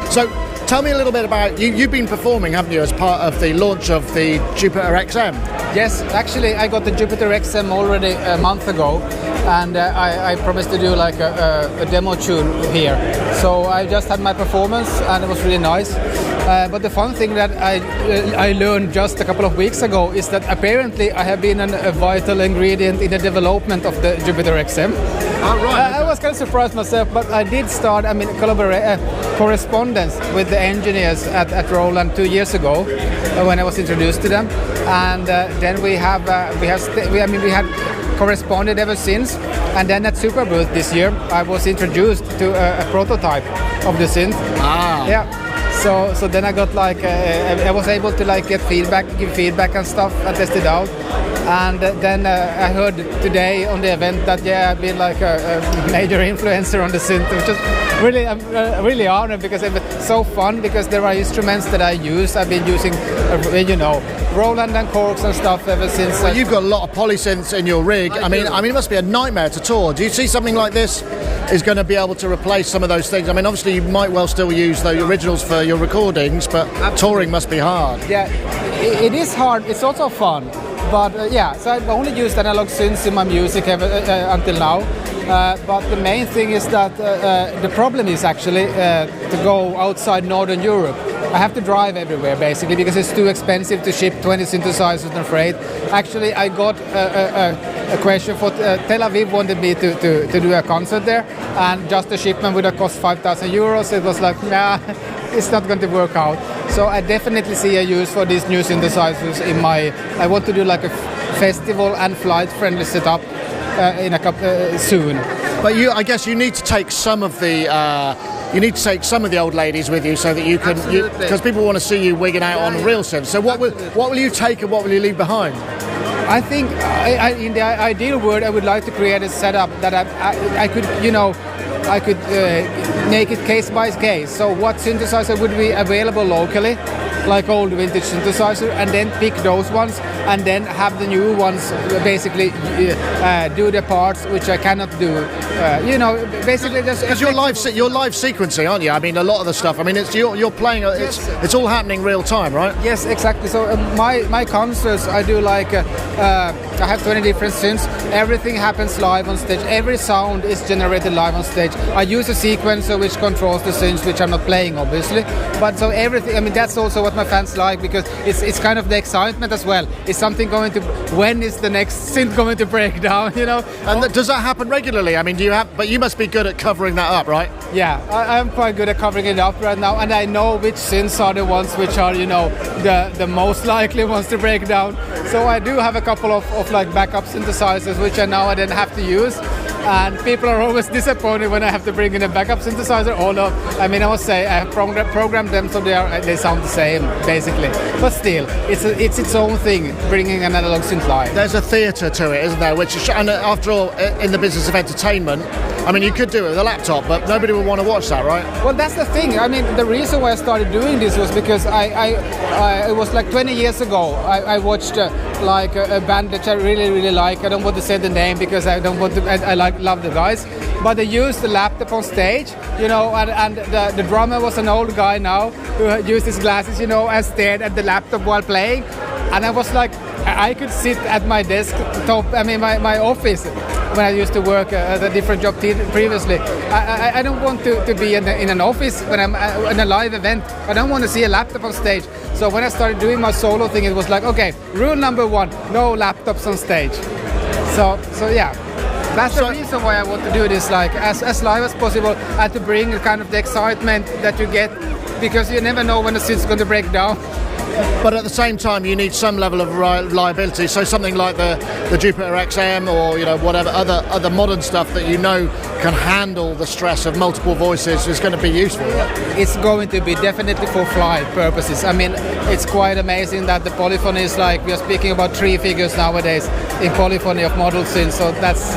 So tell me a little bit about you. You've been performing, haven't you, as part of the launch of the Jupiter XM? Yes, actually I got the Jupiter XM already a month ago, and I promised to do like a demo tune here. So I just had my performance and it was really nice. But the fun thing that I learned just a couple of weeks ago is that apparently I have been a vital ingredient in the development of the Jupiter XM. Oh, right. I was kind of surprised myself, but I did start, correspondence with the engineers at Roland 2 years ago when I was introduced to them, and then we had corresponded ever since. And then at Superbooth this year, I was introduced to a prototype of the synth. Ah. Yeah. So then I got like I was able to like give feedback and stuff and test it out. And then I heard today on the event that I've been like a major influencer on the synth, which is really I'm really honored because it's so fun because there are instruments that I use. I've been using Roland and Corks and stuff ever since. Well, you've got a lot of polysynths in your rig. I mean, it must be a nightmare to tour. Do you see something like this is going to be able to replace some of those things? I mean, obviously you might well still use the originals for your recordings, but touring must be hard. Yeah, it is hard. It's also fun. But so I've only used analog synths in my music until now. But the main thing is that the problem is actually to go outside Northern Europe. I have to drive everywhere basically because it's too expensive to ship 20 synthesizers and freight. Actually, I got a question for Tel Aviv wanted me to do a concert there, and just the shipment would have cost 5,000 euros. It was like, nah, it's not going to work out. So I definitely see a use for these new synthesizers in my. I want to do like a festival and flight-friendly setup in a couple soon. But I guess you need to take some of the. You need to take some of the old ladies with you so that you can, because people want to see you wigging out on real synths. So what will you take and what will you leave behind? I think in the ideal world, I would like to create a setup that I could, I could make it case by case. So what synthesizer would be available locally, like old vintage synthesizer, and then pick those ones, and then have the new ones basically do the parts which I cannot do. Basically just because you're live sequencing, aren't you? I mean, a lot of the stuff. I mean, you're playing. It's all happening real time, right? Yes, exactly. So my concerts, I do like I have 20 different synths. Everything happens live on stage. Every sound is generated live on stage. I use a sequencer which controls the synths, which I'm not playing, obviously. But so everything. I mean, that's also what my fans like because it's kind of the excitement as well. Is something going to? When is the next synth going to break down? And does that happen regularly? I mean, but you must be good at covering that up, right? Yeah, I'm quite good at covering it up right now, and I know which synths are the ones which are, the most likely ones to break down. So I do have a couple of like backup synthesizers which I then have to use. And people are always disappointed when I have to bring in a backup synthesizer. Although, I must say, I have programmed them so they sound the same, basically. But still, it's its own thing, bringing an analog synth live. There's a theatre to it, isn't there? And after all, in the business of entertainment, I mean, you could do it with a laptop, but nobody would want to watch that, right? Well, that's the thing. I mean, the reason why I started doing this was because it was like 20 years ago. I watched like a band that I really, really like. I don't want to say the name because I don't want to. I love the guys, but they used the laptop on stage, and the drummer was an old guy now who used his glasses, and stared at the laptop while playing. And I was like, I could sit at my desktop, my office, when I used to work at a different job previously. I don't want to be in an office when I'm in a live event. I don't want to see a laptop on stage. So when I started doing my solo thing, it was like, okay, rule number 1, no laptops on stage. So yeah. That's the reason why I want to do this, like as live as possible, and to bring kind of the excitement that you get, because you never know when the synth's going to break down. But at the same time, you need some level of reliability. So something like the Jupiter XM or whatever other modern stuff that can handle the stress of multiple voices is going to be useful. It's going to be definitely for flight purposes. I mean, it's quite amazing that the polyphony is like we are speaking about 3 figures nowadays. in polyphony of model synth. So that's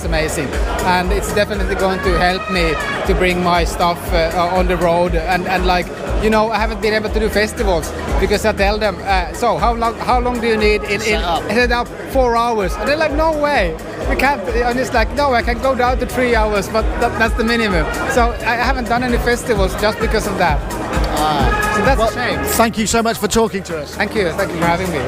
amazing, and it's definitely going to help me to bring my stuff on the road. And like, you know, I haven't been able to do festivals because I tell them, so how long do you need in set up 4 hours? And they're like, no way, we can't. And it's like, no, I can go down to 3 hours, but that's the minimum. So I haven't done any festivals just because of that. So that's a shame. Thank you so much for talking to us. Thank you for having me.